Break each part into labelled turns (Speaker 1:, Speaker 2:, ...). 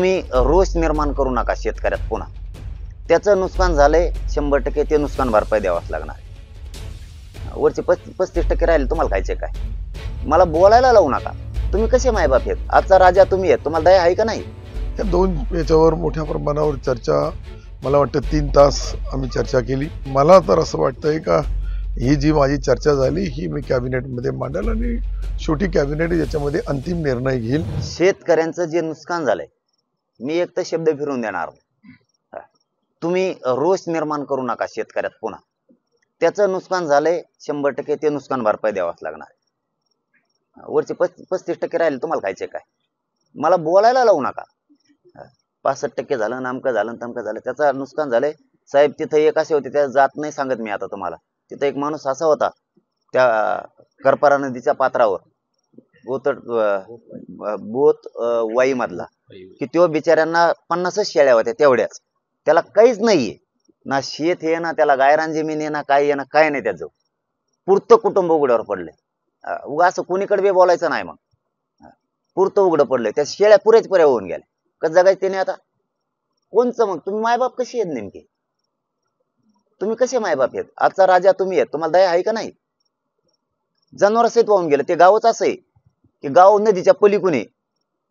Speaker 1: तुम्ही रोष निर्माण करू नका शेतकऱ्यात पुन्हा. त्याचं नुकसान झालंय 100% ते नुकसान भरपाई द्यावाच लागणार. वरचे 35% राहिले तुम्हाला खायचे काय? मला बोलायला लावू नका. तुम्ही कसे मायबाप आहेत? आजचा राजा तुम्ही आहेत, तुम्हाला दया आहे का नाही?
Speaker 2: या दोन याच्यावर मोठ्या प्रमाणावर चर्चा, मला वाटतं 3 तास आम्ही चर्चा केली. मला तर असं वाटतंय का ही जी माझी चर्चा झाली ही मी कॅबिनेटमध्ये मांडेल आणि शेवटी कॅबिनेट याच्यामध्ये अंतिम निर्णय घेईल.
Speaker 1: शेतकऱ्यांचं जे नुकसान झालंय, मी एक तर शब्द फिरून देणार नाही. तुम्ही रोष निर्माण करू नका शेतकऱ्यात पुन्हा. त्याचं नुकसान झालंय 100% ते नुकसान भरपाई द्यावाच लागणार. वरचे 35% राहिले तुम्हाला खायचे काय? मला बोलायला लावू नका. 65% झालं, नामकं झालं, तमकं झालं, त्याचं नुकसान झालंय. साहेब तिथं एक असे होते, त्या जात नाही सांगत मी आता तुम्हाला. तिथं एक माणूस असा होता त्या करपरा नदीच्या पात्रावर बोत वाई मधला, की तो बिचाऱ्यांना 50 शेळ्या होत्या तेवढ्याच. त्याला काहीच नाहीये, ना शेत आहे, ना त्याला गायरान जमीन आहे, ना काय आहे, ना काय नाही. त्याचं पुरतं कुटुंब उघड्यावर पडलंय. उगा असं कुणीकडे बी बोलायचं नाही. मग पुरतं उघडं पडलंय. त्या शेळ्या पुरेच पुऱ्या होऊन गेल्या. कसं जगायचं त्याने आता? कोणचं मग? तुम्ही मायबाप कशी आहेत नेमके? तुम्ही कसे मायबाप आहेत? आजचा राजा तुम्ही आहेत, तुम्हाला दया आहे का नाही? जनावर सहित वाहून गेलं. ते गावच असं आहे की गाव नदीच्या पलीकडून आहे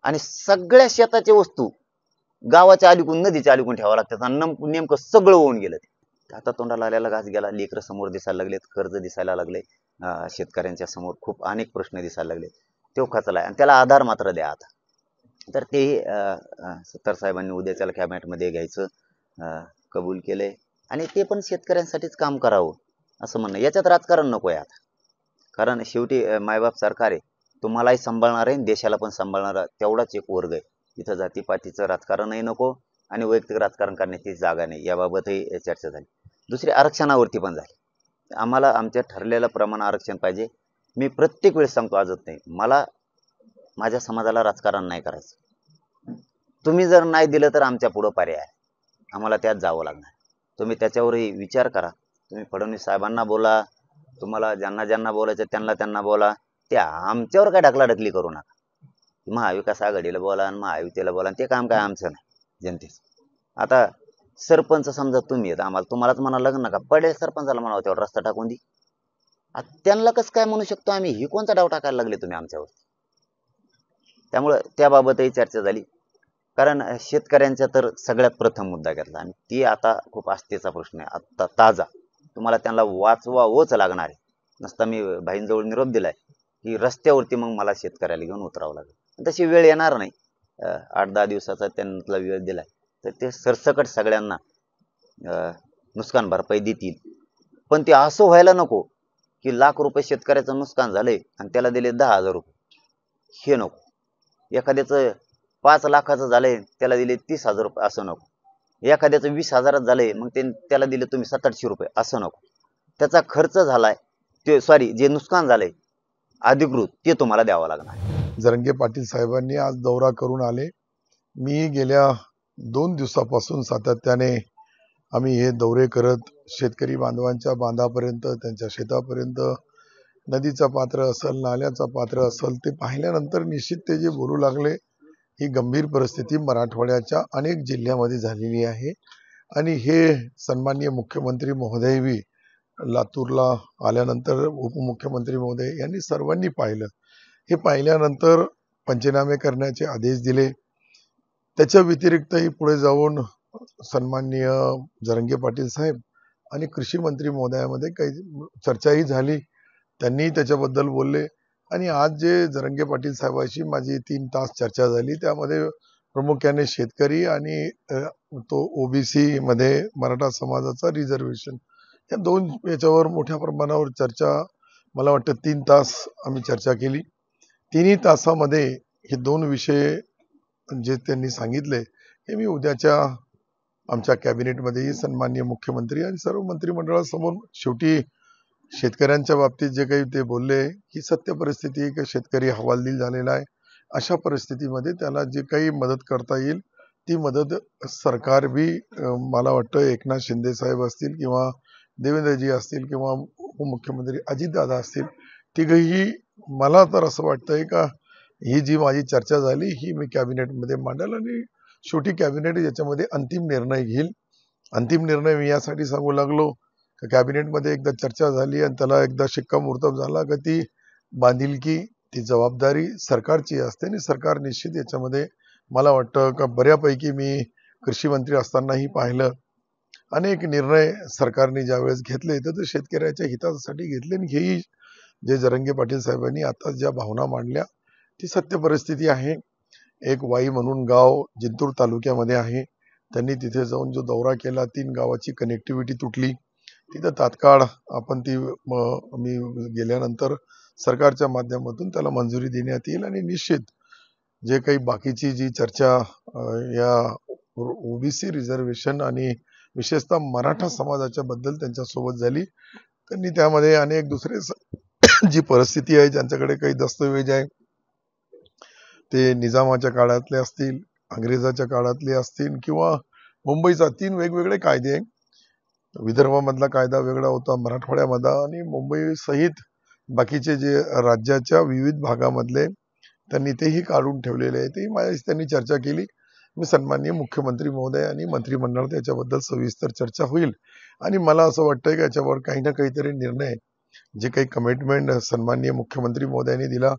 Speaker 1: आणि सगळ्या शेताच्या वस्तू गावाच्या अलीकडून नदीच्या अलीकडून ठेवावं लागतात आणि नेमकं सगळं होऊन गेलं. ते आता तोंडाला आलेला घास गेला. लेकरं समोर दिसायला लागलेत, कर्ज दिसायला लागले, शेतकऱ्यांच्या समोर खूप अनेक प्रश्न दिसायला लागले. तो खचलाय आणि त्याला आधार मात्र द्या आता. तर ते सत्तार साहेबांनी उद्या त्याला कॅबिनेटमध्ये घ्यायचं कबूल केलंय आणि ते पण शेतकऱ्यांसाठीच काम करावं असं म्हणणं. याच्यात राजकारण नको आहे आता. कारण शेवटी मायबाप सरकार आहे, तुम्हालाही सांभाळणार आहे, देशाला पण सांभाळणार तेवढाच एक वर्ग आहे. इथं जातीपातीचं राजकारणही नको आणि वैयक्तिक राजकारण करण्याची जागा नाही. याबाबतही चर्चा झाली. दुसरी आरक्षणावरती पण झाली. आम्हाला आमच्या ठरलेलं प्रमाण आरक्षण पाहिजे. मी प्रत्येक वेळेस सांगतो, आजच नाही, मला माझ्या समाजाला राजकारण नाही करायचं. तुम्ही जर नाही दिलं तर आमच्या पुढं पर्याय आहे, आम्हाला त्यात जावं लागणार. तुम्ही त्याच्यावरही विचार करा. तुम्ही फडणवीस साहेबांना बोला, तुम्हाला ज्यांना ज्यांना बोलायचं त्यांना बोला. ते आमच्यावर काय ढकलाढकली करू नका. महाविकास आघाडीला बोला आणि महायुतीला बोला, ते काम काय आमचं नाही, जनतेचं. आता सरपंच समजा तुम्ही येत, आम्हाला तुम्हालाच म्हणावं लागेल नका, पडेल सरपंचाला म्हणावं तेवढा रस्ता टाकून दे. त्यांना कसं काय म्हणू शकतो आम्ही? ही कोणता डाव टाकायला लागले तुम्ही आमच्यावर? त्यामुळं त्याबाबतही चर्चा झाली. कारण शेतकऱ्यांचा तर सगळ्यात प्रथम मुद्दा घेतला आणि ती आता खूप आस्थेचा प्रश्न आहे, आता ताजा. तुम्हाला त्यांना वाचवावंच लागणार आहे. नसता मी भाईंजवळ निरोप दिलाय की रस्त्यावरती मग मला शेतकऱ्याला घेऊन उतरावं लागेल. तशी वेळ येणार नाही. 8-10 दिवसाचा त्यांना वेळ दिलाय तर ते सरसकट सगळ्यांना नुकसान भरपाई देतील. पण ते असं व्हायला नको की लाख रुपये शेतकऱ्याचं नुकसान झालंय आणि त्याला दिले 10,000 रुपये. हे नको. एखाद्याचं 5 लाखाचं झालंय त्याला दिले 30,000 रुपये, असं नको. एखाद्याचं 20,000 झालंय मग त्याला दिले तुम्ही 700-800 रुपये, असं नको. त्याचा खर्च झालाय, ते जे नुकसान झालंय अधिकृत, ते तुम्हाला द्यावं लागणार.
Speaker 2: जरांगे पाटील साहेबांनी आज दौरा करून आले. मी गेल्या 2 दिवसापासून सातत्याने आम्ही हे दौरे करत शेतकरी बांधवांच्या बांधापर्यंत, त्यांच्या शेतापर्यंत, नदीचं पात्र असेल, नाल्याचं पात्र असेल, ते पाहिल्यानंतर निश्चित ते जे बोलू लागले, ही गंभीर परिस्थिती मराठवाड्याच्या अनेक जिल्ह्यामध्ये झालेली आहे. आणि हे सन्माननीय मुख्यमंत्री महोदयही लातूरला आल्यानंतर, उपमुख्यमंत्री महोदय यांनी सर्वांनी पाहिलं. हे पाहिल्यानंतर पंचनामे करण्याचे आदेश दिले. त्याच्या व्यतिरिक्तही पुढे जाऊन सन्माननीय जरांगे पाटील साहेब आणि कृषी मंत्री महोदयामध्ये काही चर्चाही झाली. त्यांनी त्याच्याबद्दल बोलले. आणि आज जे जरांगे पाटील साहेबांशी माझी 3 तास चर्चा झाली, त्यामध्ये प्रामुख्याने शेतकरी आणि तो ओबीसी मध्ये मराठा समाजाचा रिझर्वेशन, या 2 याच्यावर मोठ्या प्रमाणावर चर्चा, मला वाटतं 3 तास आम्ही चर्चा केली. 3 तासामध्ये हे 2 विषय जे त्यांनी सांगितले हे मी उद्याच्या आमच्या कॅबिनेटमध्येही सन्माननीय मुख्यमंत्री आणि सर्व मंत्रिमंडळासमोर, शेवटी शेतकऱ्यांच्या बाबतीत जे काही ते बोलले ही सत्य परिस्थिती आहे की शेतकरी हवालदिल झालेला आहे. अशा परिस्थितीमध्ये त्याला जे काही मदत करता येईल ती मदत सरकार बी, मला वाटतं एकनाथ शिंदे साहेब असतील किंवा देवेंद्रजी असतील किंवा उपमुख्यमंत्री अजितदादा असतील, तिघही, मला तर असं वाटतंय का ही जी माझी चर्चा झाली ही मी कॅबिनेटमध्ये मांडेल आणि शेवटी कॅबिनेट याच्यामध्ये अंतिम निर्णय घेईल. अंतिम निर्णय मी यासाठी सांगू लागलो की कॅबिनेटमध्ये एकदा चर्चा झाली आणि त्याला एकदा शिक्कामोर्तब झाला का ती बांधिलकी, ती जबाबदारी सरकारची असते आणि सरकार निश्चित याच्यामध्ये मला वाटतं का बऱ्यापैकी मी कृषी मंत्री असतानाही पाहिलं अनेक निर्णय सरकारने ज्यावेळेस घेतले तर ते शेतकऱ्याच्या हितासाठी घेतले आणि हेही जे जरांगे पाटील साहेबांनी आता ज्या भावना मांडल्या ती सत्य परिस्थिती आहे. एक वाई म्हणून गाव जिंतूर तालुक्यामध्ये आहे. त्यांनी तिथे जाऊन जो दौरा केला 3 गावाची कनेक्टिव्हिटी तुटली. तिथं तात्काळ आपण मी गेल्यानंतर सरकारच्या माध्यमातून त्याला मंजुरी देण्यात येईल आणि निश्चित जे काही बाकीची जी चर्चा या ओबीसी रिझर्वेशन आणि विशेषतः मराठा समाजाच्या बद्दल त्यांच्यासोबत झाली, त्यांनी त्यामध्ये अनेक दुसरे जी परिस्थिती आहे, ज्यांच्याकडे काही दस्तऐवज आहे ते निजामाच्या काळातले असतील, अंग्रेजाच्या काळातले असतील किंवा मुंबईचा 3 वेगवेगळे कायदे, विदर्भामधला कायदा वेगळा होता, मराठवाड्यामधला आणि मुंबई सहित बाकीचे जे राज्याच्या विविध भागामधले त्यांनी तेही काढून ठेवलेले आहे. तेही माझ्याशी त्यांनी चर्चा केली. मी सन्माननीय मुख्यमंत्री महोदय आणि मंत्रिमंडळात याच्याबद्दल सविस्तर चर्चा होईल आणि मला असं वाटतंय की याच्यावर काही ना काहीतरी निर्णय, जे काही कमिटमेंट सन्माननीय मुख्यमंत्री महोदयांनी दिला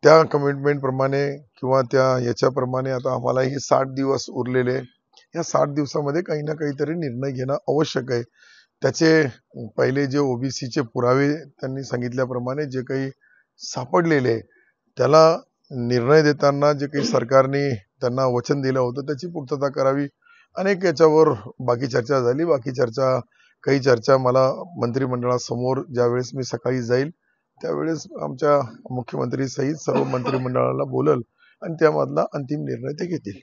Speaker 2: त्या कमिटमेंट प्रमाणे किंवा त्या याच्याप्रमाणे आता आम्हाला ही 60 दिवस उरलेले, या 60 दिवसामध्ये काही ना काहीतरी निर्णय घेणं आवश्यक आहे. त्याचे पहिले जे ओबीसीचे पुरावे त्यांनी सांगितल्याप्रमाणे जे काही सापडलेले त्याला निर्णय देताना जे काही सरकारने त्यांना वचन दिलं होतं त्याची पूर्तता करावी. अनेक याच्यावर बाकी चर्चा झाली. काही चर्चा मला मंत्रिमंडळासमोर ज्यावेळेस मी सकाळी जाईल त्यावेळेस आमच्या मुख्यमंत्री सहित सर्व मंत्रिमंडळाला बोलल आणि त्यामधला अंतिम निर्णय ते घेतील.